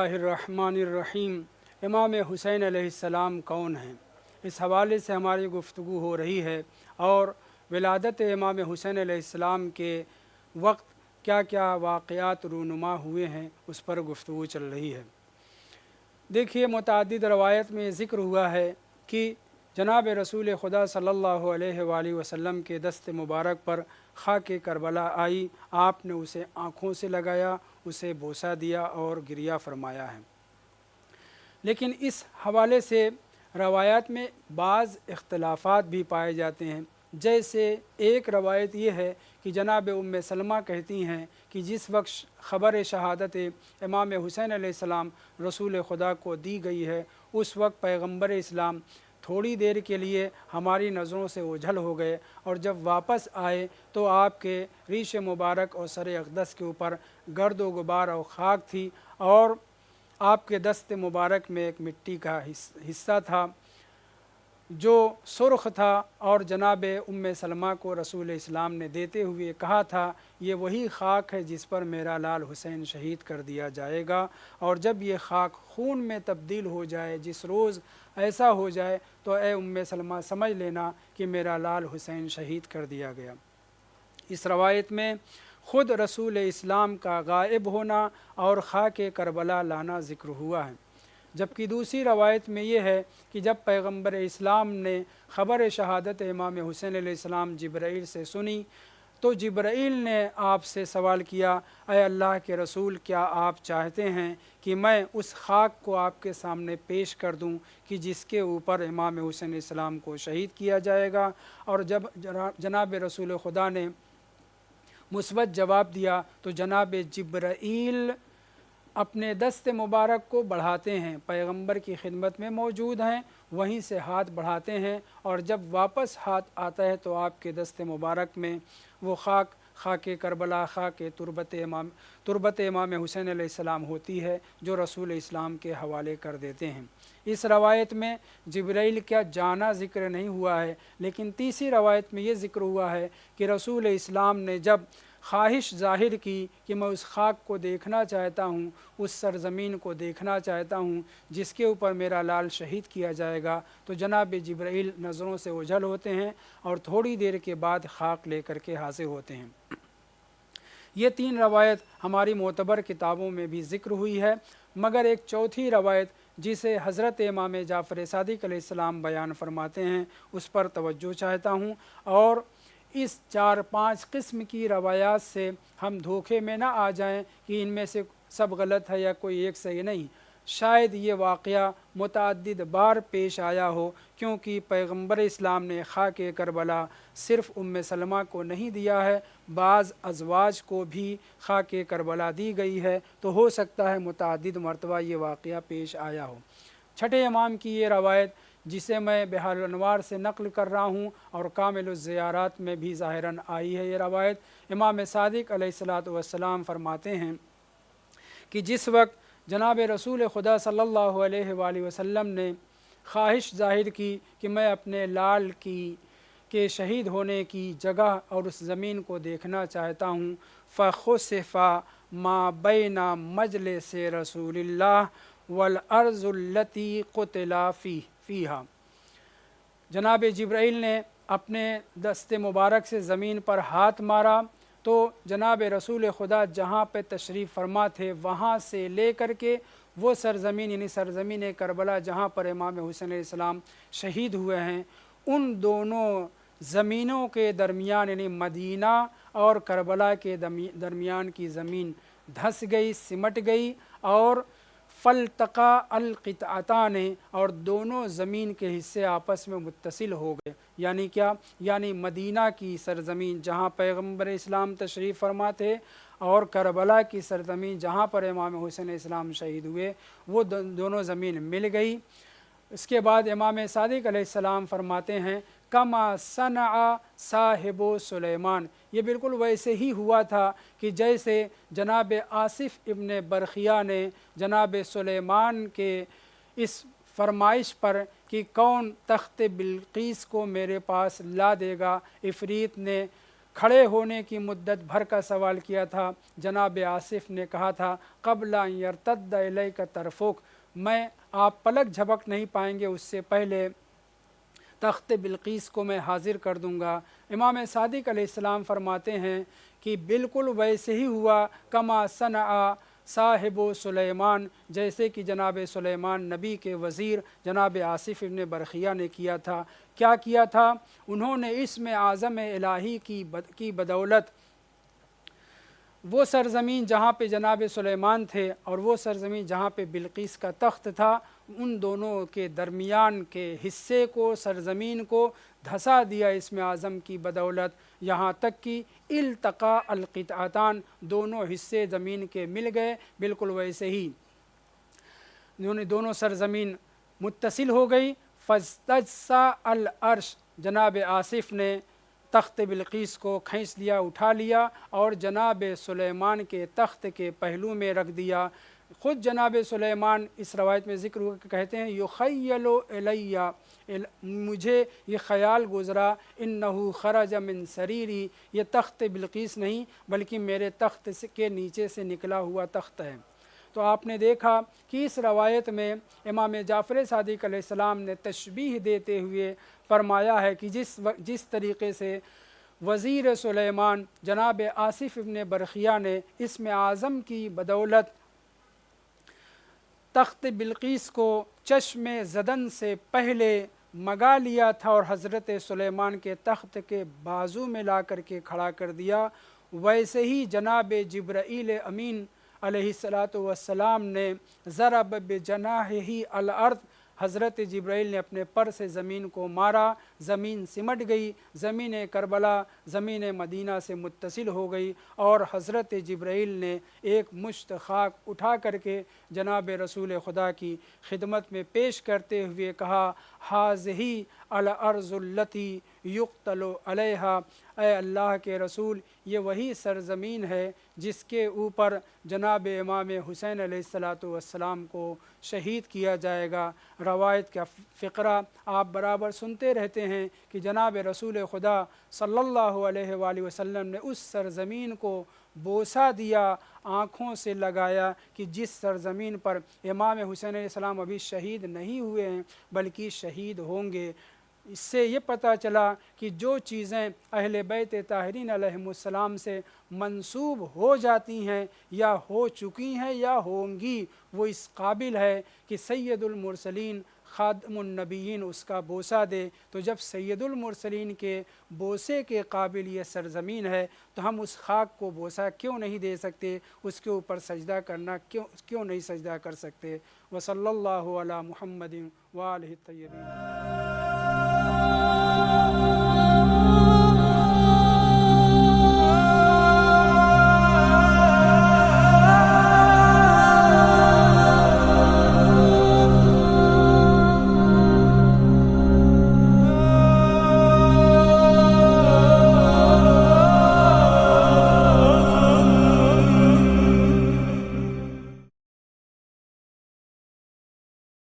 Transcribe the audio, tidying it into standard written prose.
बिस्मिल्लाहिर्रहमानिर्रहीम। इमाम हुसैन अलैहिस्सलाम कौन हैं, इस हवाले से हमारी गुफ्तगू हो रही है और विलादत इमाम हुसैन अलैहिस्सलाम के वक्त क्या क्या वाक़यात रूनुमा हुए हैं उस पर गुफ्तगू चल रही है। देखिए, मुतअद्दिद रवायत में ज़िक्र हुआ है कि जनाब रसूल खुदा सल्लल्लाहु अलैहि वसल्लम के दस्त मुबारक पर खाके करबला आई। आपने उसे आँखों से लगाया, उसे बोसा दिया और गिरिया फरमाया है। लेकिन इस हवाले से रवायत में बाज़ इख्तलाफात भी पाए जाते हैं। जैसे एक रवायत ये है कि जनाब उम्मे सलमा कहती हैं कि जिस वक्त ख़बर शहादत इमाम हुसैन अलैहिस्सलाम रसूल खुदा को दी गई है, उस वक्त पैगम्बर इस्लाम थोड़ी देर के लिए हमारी नज़रों से ओझल हो गए और जब वापस आए तो आपके रीश मुबारक और सर अक़दस के ऊपर गर्द व गुबार और ख़ाक थी और आपके दस्त मुबारक में एक मिट्टी का हिस्सा था जो सुर्ख़ था और जनाब उम्मे सलमा को रसूल इस्लाम ने देते हुए कहा था, ये वही ख़ाक है जिस पर मेरा लाल हुसैन शहीद कर दिया जाएगा, और जब ये ख़ाक खून में तब्दील हो जाए, जिस रोज़ ऐसा हो जाए तो ए उम्मे सलमा समझ लेना कि मेरा लाल हुसैन शहीद कर दिया गया। इस रवायत में ख़ुद रसूल इस्लाम का गायब होना और ख़ाके करबला लाना ज़िक्र हुआ है। जबकि दूसरी रवायत में ये है कि जब पैगम्बर इस्लाम ने ख़बर शहादत इमाम हुसैन अलैहिस्सलाम जिब्राईल से सुनी तो जिब्राईल ने आपसे सवाल किया, ऐ अल्लाह के रसूल, क्या आप चाहते हैं कि मैं उस ख़ाक को आपके सामने पेश कर दूं कि जिसके ऊपर इमाम हुसैन अलैहिस्सलाम को शहीद किया जाएगा? और जब जनाब रसूल खुदा ने मुस्बत जवाब दिया तो जनाब जिब्राईल अपने दस्त मुबारक को बढ़ाते हैं, पैगंबर की खिदमत में मौजूद हैं, वहीं से हाथ बढ़ाते हैं और जब वापस हाथ आता है तो आपके दस्त मुबारक में वो ख़ाक ख़ाके करबला, ख़ाके तुरबत इमाम हुसैन अलैहिस्सलाम होती है जो रसूल इस्लाम के हवाले कर देते हैं। इस रवायत में जिब्राईल का जाना ज़िक्र नहीं हुआ है, लेकिन तीसरी रवायत में ये ज़िक्र हुआ है कि रसूल इस्लाम ने जब ख्वाहिश ज़ाहिर की कि मैं उस ख़ाक को देखना चाहता हूँ, उस सरज़मीन को देखना चाहता हूँ जिसके ऊपर मेरा लाल शहीद किया जाएगा, तो जनाब जिब्राईल नज़रों से ओझल होते हैं और थोड़ी देर के बाद ख़ाक लेकर के हाज़िर होते हैं। ये तीन रवायत हमारी मोतबर किताबों में भी ज़िक्र हुई है, मगर एक चौथी रवायत जिसे हज़रत इमाम जाफ़र सादिक़ अलैहिस्सलाम बयान फरमाते हैं उस पर तवज्जो चाहता हूँ। और इस 4-5 किस्म की रवायात से हम धोखे में ना आ जाएं कि इनमें से सब गलत है या कोई एक सही नहीं। शायद ये वाक़या मुतअद्दिद बार पेश आया हो, क्योंकि पैगम्बर इस्लाम ने ख़ाके करबला सिर्फ़ उम्मे सलमा को नहीं दिया है, बाज़ अज़वाज को भी ख़ाके करबला दी गई है, तो हो सकता है मुतअद्दिद मरतबा ये वाक़या पेश आया हो। छठे इमाम की ये रवायत जिसे मैं बिहारुल अनवार से नक़ल कर रहा हूँ और कामिलुज़ ज़ियारात में भी ज़ाहिरन आई है ये रवायत, इमाम सादिक़ अलैहिस्सलातु वस्सलाम फरमाते हैं कि जिस वक्त जनाब रसूल खुदा सल्लल्लाहु अलैहि वसल्लम ने ख्वाहिश ज़ाहिर की कि मैं अपने लाल के शहीद होने की जगह और उस ज़मीन को देखना चाहता हूँ, फ़ख़ुसिफ़ा मा बैना मजलिस रसूलिल्लाह वल अर्ज़ुल्लती क़ुतिला फ़ीहा। जनाब जिब्राईल ने अपने दस्त मुबारक से ज़मीन पर हाथ मारा तो जनाब रसूल खुदा जहाँ पे तशरीफ़ फरमा थे वहाँ से ले कर के वो सरज़मीन यानी सरज़मीन करबला जहाँ पर इमाम हुसैन अलैहिस्सलाम शहीद हुए हैं, उन दोनों ज़मीनों के दरमियान यानी मदीना और करबला के दरमियान की ज़मीन धंस गई, सिमट गई और फ़ल्तक़ा अल-क़ित्अतान और दोनों ज़मीन के हिस्से आपस में मुत्तसिल हो गए। यानी क्या? यानी मदीना की सरज़मीन जहाँ पैगम्बर इस्लाम तशरीफ़ फरमा थे और करबला की सरज़मीन जहाँ पर इमाम हुसैन इस्लाम शहीद हुए, वो दोनों ज़मीन मिल गई। इसके बाद इमाम सादिक़ अलैहिस्सलाम फरमाते हैं, कमा सनआ साहिबो सुलेमान, ये बिल्कुल वैसे ही हुआ था कि जैसे जनाब आसिफ़ इब्न बरखिया ने जनाब सुलेमान के इस फरमाइश पर कि कौन तख्त बिल्कीस को मेरे पास ला देगा, इफ़रीत ने खड़े होने की मुद्दत भर का सवाल किया था। जनाब आसिफ ने कहा था क़ब्ल अन यर्तद्द इलैका तरफ़ुक, मैं आप पलक झपक नहीं पाएंगे उससे पहले तख्त बिल्कीस को मैं हाज़िर कर दूंगा। इमाम सादिक अलैहिस्सलाम फरमाते हैं कि बिल्कुल वैसे ही हुआ कमा सनआ साहिबो सुलेमान, जैसे कि जनाब सुलेमान नबी के वज़ीर जनाब आसिफ इब्न बरखिया ने किया था। क्या किया था? उन्होंने इसमें आज़म इलाही की बदौलत वो सरज़मीन जहाँ पे जनाब सुलेमान थे और वो सरज़मीन जहाँ पे बिल्कीस का तख्त था, उन दोनों के दरमियान के हिस्से को, सरज़मीन को धंसा दिया इसमें आज़म की बदौलत, यहाँ तक कि इल्तक़ा अलक़ितातान, दोनों हिस्से ज़मीन के मिल गए। बिल्कुल वैसे ही उन्होंने दोनों सरज़मीन मुत्तसिल हो गई। फ़स्तज्सा अल अर्श, जनाब आसिफ ने तख्त बिल्कीस को खींच लिया, उठा लिया और जनाब सुलेमान के तख्त के पहलू में रख दिया। ख़ुद जनाब सुलेमान इस रवायत में ज़िक्र हुआ कि कहते हैं युख़य्यलु इलैया, मुझे ये ख़याल गुज़रा इन्नहु ख़रज मिन सरीरी, ये तख्त बिल्कीस नहीं बल्कि मेरे तख्त के नीचे से निकला हुआ तख्त है। तो आपने देखा कि इस रवायत में इमाम जाफ़र सादिक अलैहिस्सलाम ने तशबीह देते हुए फरमाया है कि जिस तरीक़े से वज़ीर सुलेमान जनाब आसिफ इब्न बरखिया ने इसमें आज़म की बदौलत तख्त बिल्कीस को चश्मे ज़दन से पहले मगा लिया था और हज़रत सुलेमान के तख्त के बाजू में ला कर के खड़ा कर दिया, वैसे ही जनाब जिब्राईल अमीन अलैहिस्सलातु वस्सलाम ने ज़रब बिजनाहिही अल अर्द, हज़रत जिब्राईल ने अपने पर से ज़मीन को मारा, ज़मीन सिमट गई, ज़मीन करबला ज़मीन मदीना से मुत्तसिल हो गई और हज़रत जिब्राईल ने एक मुश्त खाक उठा करके जनाब रसूल खुदा की खिदमत में पेश करते हुए कहा हाज़िही अल अर्ज़ुल्लती युक़्तलु अलैहा, ऐ अल्लाह के रसूल ये वही सरज़मीन है जिसके ऊपर जनाब इमाम हुसैन अलैहिस्सलातु वस्सलाम को शहीद किया जाएगा। रवायत का फ़िक्रा आप बराबर सुनते रहते हैं कि जनाब रसूल खुदा सल्लल्लाहु अलैहि वसल्लम ने उस सरज़मीन को बोसा दिया, आँखों से लगाया कि जिस सरज़मीन पर इमाम हुसैन अलैहिस्सलाम अभी शहीद नहीं हुए हैं बल्कि शहीद होंगे। इससे ये पता चला कि जो चीज़ें अहले बैत ताहिरीन अलैहिमुस्सलाम से मंसूब हो जाती हैं या हो चुकी हैं या होंगी, वो इस काबिल है कि सैयदुल मुरसलीन खातमुन नबीयीन उसका बोसा दे। तो जब सैयदुल मुरसलीन के बोसे के काबिल ये सरज़मीन है तो हम उस खाक को बोसा क्यों नहीं दे सकते, उसके ऊपर सजदा करना क्यों नहीं सजदा कर सकते। वसल्लल्लाहु अला मुहम्मदिन व आलिहि तय्यबीन।